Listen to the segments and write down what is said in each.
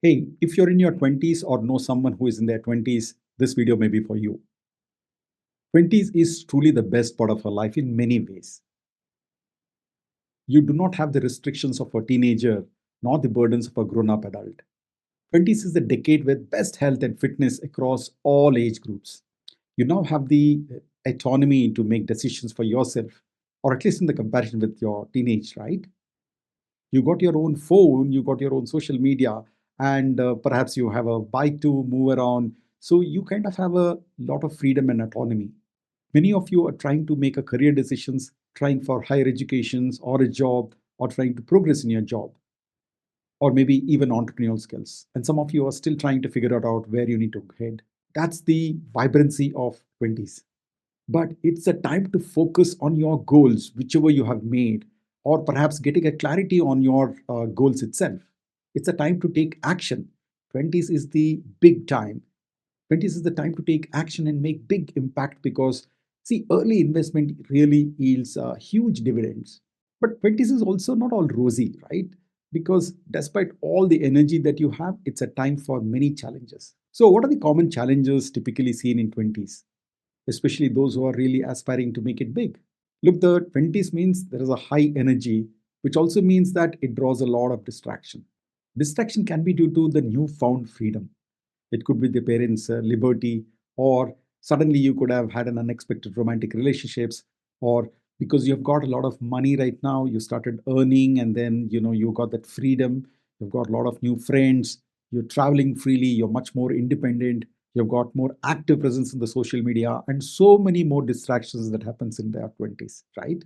Hey, if you're in your 20s or know someone who is in their 20s, this video may be for you. 20s is truly the best part of our life in many ways. You do not have the restrictions of a teenager nor the burdens of a grown up adult. 20s is the decade with best health and fitness across all age groups. You now have the autonomy to make decisions for yourself, or at least in the comparison with your teenage, right? You got your own phone, you got your own social media, and perhaps you have a bike to move around. So you kind of have a lot of freedom and autonomy. Many of you are trying to make a career decisions, trying for higher educations or a job, or trying to progress in your job, or maybe even entrepreneurial skills. And some of you are still trying to figure out where you need to head. That's the vibrancy of 20s. But it's a time to focus on your goals, whichever you have made, or perhaps getting a clarity on your goals itself. It's a time to take action. 20s is the big time. 20s is the time to take action and make big impact because, see, early investment really yields huge dividends. But 20s is also not all rosy, right? Because despite all the energy that you have, it's a time for many challenges. So, what are the common challenges typically seen in 20s? Especially those who are really aspiring to make it big. Look, the 20s means there is a high energy, which also means that it draws a lot of distraction. Distraction can be due to the newfound freedom. It could be the parents' liberty, or suddenly you could have had an unexpected romantic relationships, or because you've got a lot of money right now, you started earning, and then you got that freedom. You've got a lot of new friends. You're traveling freely. You're much more independent. You've got more active presence in the social media, and so many more distractions that happens in their 20s, right?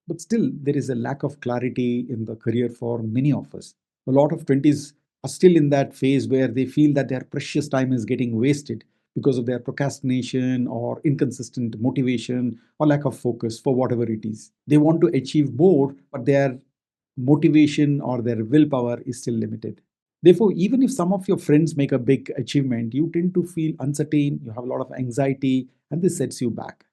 But still, there is a lack of clarity in the career for many of us. A lot of 20s are still in that phase where they feel that their precious time is getting wasted because of their procrastination or inconsistent motivation or lack of focus for whatever it is. They want to achieve more, but their motivation or their willpower is still limited. Therefore, even if some of your friends make a big achievement, you tend to feel uncertain, you have a lot of anxiety, and this sets you back.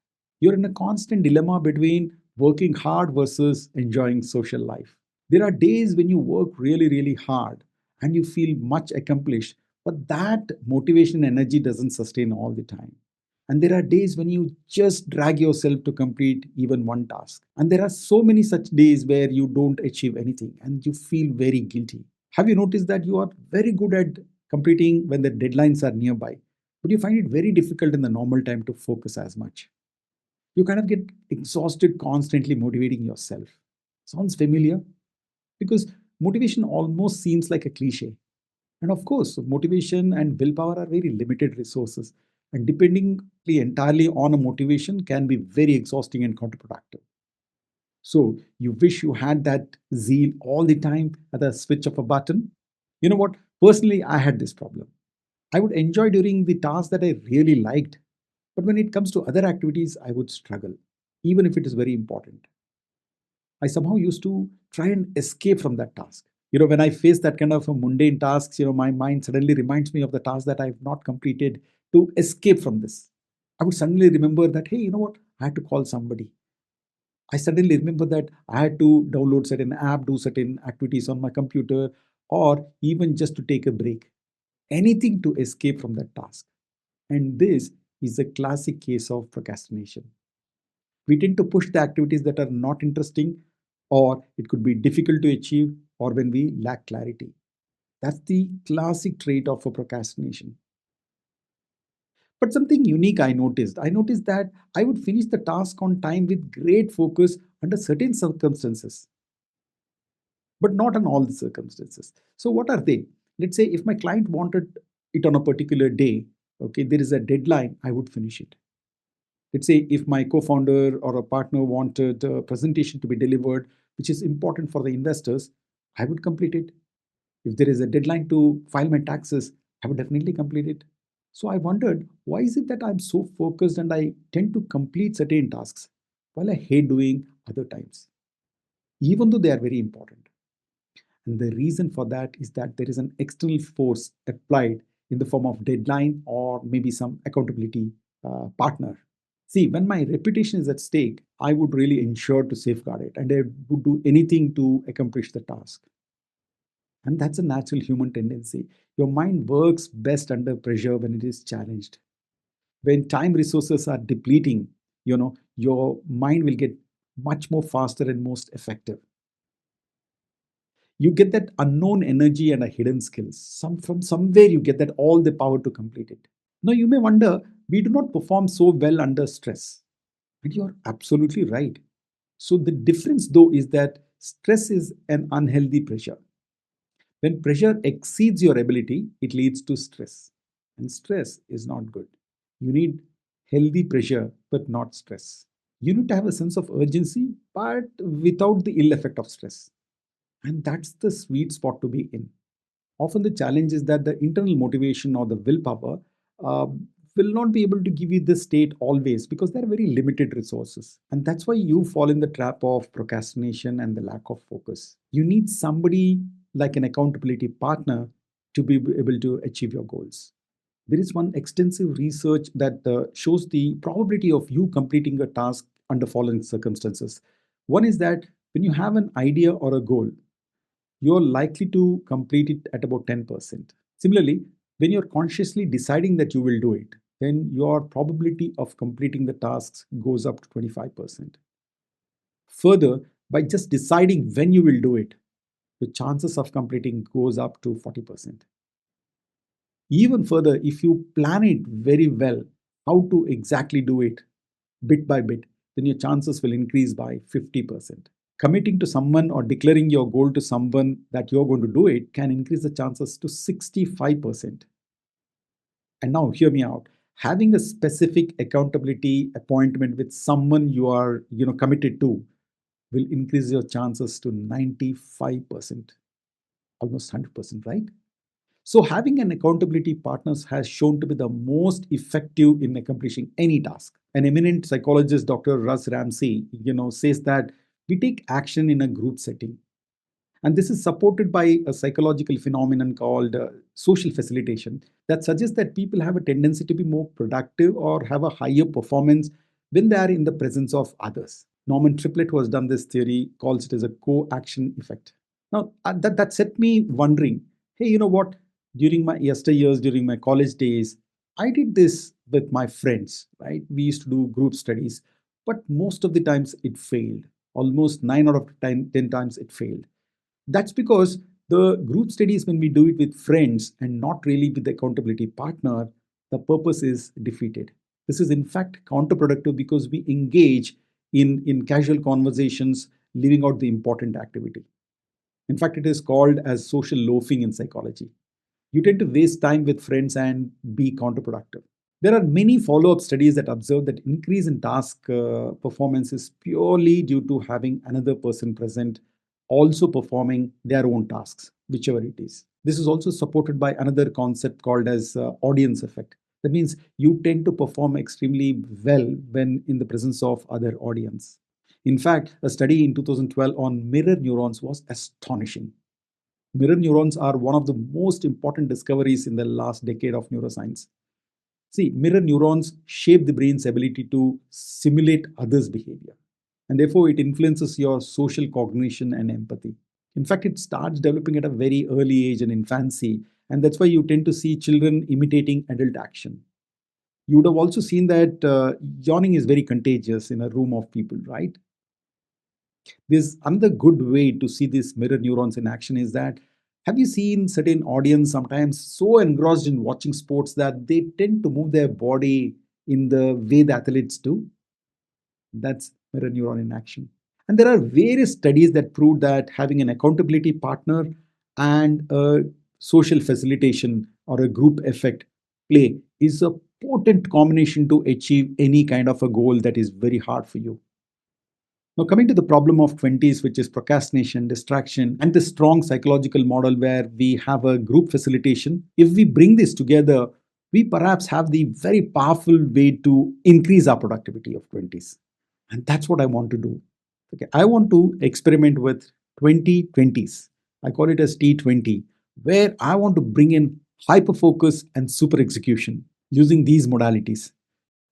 You're in a constant dilemma between working hard versus enjoying social life. There are days when you work really, really hard and you feel much accomplished, but that motivation and energy doesn't sustain all the time. And there are days when you just drag yourself to complete even one task. And there are so many such days where you don't achieve anything and you feel very guilty. Have you noticed that you are very good at completing when the deadlines are nearby, but you find it very difficult in the normal time to focus as much? You kind of get exhausted constantly motivating yourself. Sounds familiar? Because motivation almost seems like a cliche. And of course, motivation and willpower are very limited resources. And depending entirely on a motivation can be very exhausting and counterproductive. So you wish you had that zeal all the time at the switch of a button. You know what? Personally, I had this problem. I would enjoy doing the tasks that I really liked, but when it comes to other activities, I would struggle, even if it is very important. I somehow used to try and escape from that task. When I face that kind of a mundane tasks, my mind suddenly reminds me of the task that I've not completed to escape from this. I would suddenly remember that, hey, you know what? I had to call somebody. I suddenly remember that I had to download certain app, do certain activities on my computer, or even just to take a break. Anything to escape from that task. And this is a classic case of procrastination. We tend to push the activities that are not interesting, or it could be difficult to achieve, or when we lack clarity. That's the classic trait of a procrastination. But something unique I noticed that I would finish the task on time with great focus under certain circumstances, but not on all the circumstances. So, what are they? Let's say if my client wanted it on a particular day, okay, there is a deadline, I would finish it. Let's say if my co-founder or a partner wanted a presentation to be delivered, which is important for the investors, I would complete it. If there is a deadline to file my taxes, I would definitely complete it. So I wondered, why is it that I'm so focused and I tend to complete certain tasks while I hate doing other times, even though they are very important? And the reason for that is that there is an external force applied in the form of deadline or maybe some accountability partner. See, when my reputation is at stake, I would really ensure to safeguard it and I would do anything to accomplish the task. And that's a natural human tendency. Your mind works best under pressure when it is challenged. When time resources are depleting, your mind will get much more faster and most effective. You get that unknown energy and a hidden skills. From somewhere you get that all the power to complete it. Now you may wonder, we do not perform so well under stress. And you're absolutely right. So the difference though is that stress is an unhealthy pressure. When pressure exceeds your ability, it leads to stress. And stress is not good. You need healthy pressure, but not stress. You need to have a sense of urgency, but without the ill effect of stress. And that's the sweet spot to be in. Often the challenge is that the internal motivation or the willpower uh, will not be able to give you this state always because there are very limited resources. And that's why you fall in the trap of procrastination and the lack of focus. You need somebody like an accountability partner to be able to achieve your goals. There is one extensive research that shows the probability of you completing a task under following circumstances. One is that when you have an idea or a goal, you're likely to complete it at about 10%. Similarly, when you're consciously deciding that you will do it, then your probability of completing the tasks goes up to 25%. Further, by just deciding when you will do it, the chances of completing goes up to 40%. Even further, if you plan it very well, how to exactly do it bit by bit, then your chances will increase by 50%. Committing to someone or declaring your goal to someone that you're going to do it can increase the chances to 65%. And now, hear me out. Having a specific accountability appointment with someone you are committed to will increase your chances to 95%, almost 100%, right? So having an accountability partners has shown to be the most effective in accomplishing any task. An eminent psychologist, Dr. Russ Ramsey, says that we take action in a group setting. And this is supported by a psychological phenomenon called social facilitation that suggests that people have a tendency to be more productive or have a higher performance when they are in the presence of others. Norman Triplett, who has done this theory, calls it as a co-action effect. Now, that set me wondering, hey, you know what? During my yesteryears, during my college days, I did this with my friends, right? We used to do group studies, but most of the times it failed. Almost 9 out of 10 times it failed. That's because the group studies, when we do it with friends and not really with the accountability partner, the purpose is defeated. This is in fact counterproductive because we engage in casual conversations, leaving out the important activity. In fact, it is called as social loafing in psychology. You tend to waste time with friends and be counterproductive. There are many follow-up studies that observe that increase in task performance is purely due to having another person present also performing their own tasks, whichever it is. This is also supported by another concept called as audience effect. That means you tend to perform extremely well when in the presence of other audience. In fact, a study in 2012 on mirror neurons was astonishing. Mirror neurons are one of the most important discoveries in the last decade of neuroscience. See, mirror neurons shape the brain's ability to simulate others' behavior, and therefore it influences your social cognition and empathy. In fact, it starts developing at a very early age and infancy, and that's why you tend to see children imitating adult action. You would have also seen that yawning is very contagious in a room of people, right? There's another good way to see these mirror neurons in action is that have you seen certain audience sometimes so engrossed in watching sports that they tend to move their body in the way the athletes do? That's mirror neuron in action. And there are various studies that prove that having an accountability partner and a social facilitation or a group effect play is a potent combination to achieve any kind of a goal that is very hard for you. Now, coming to the problem of 20s, which is procrastination, distraction, and the strong psychological model where we have a group facilitation, if we bring this together, we perhaps have the very powerful way to increase our productivity of 20s. And that's what I want to do. Okay, I want to experiment with 2020s. I call it as T20, where I want to bring in hyper focus and super execution using these modalities.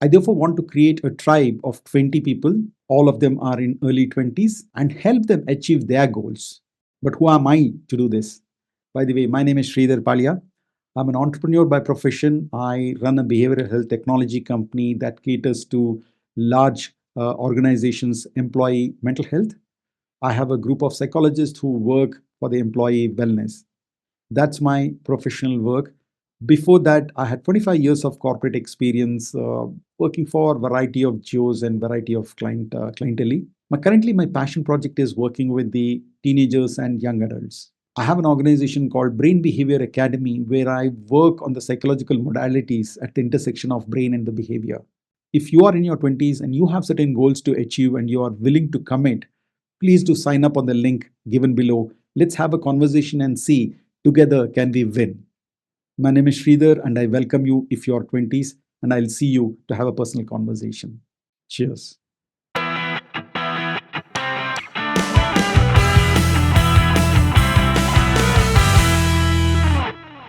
I therefore want to create a tribe of 20 people, all of them are in early 20s, and help them achieve their goals. But who am I to do this? By the way, my name is Sridhar Palia. I'm an entrepreneur by profession. I run a behavioral health technology company that caters to large organizations' employee mental health. I have a group of psychologists who work for the employee wellness. That's my professional work. Before that, I had 25 years of corporate experience working for a variety of geos and variety of clientele. Currently, my passion project is working with the teenagers and young adults. I have an organization called Brain Behavior Academy where I work on the psychological modalities at the intersection of brain and the behavior. If you are in your 20s and you have certain goals to achieve and you are willing to commit, please do sign up on the link given below. Let's have a conversation and see together can we win. My name is Sridhar and I welcome you if you are 20s and I'll see you to have a personal conversation. Cheers.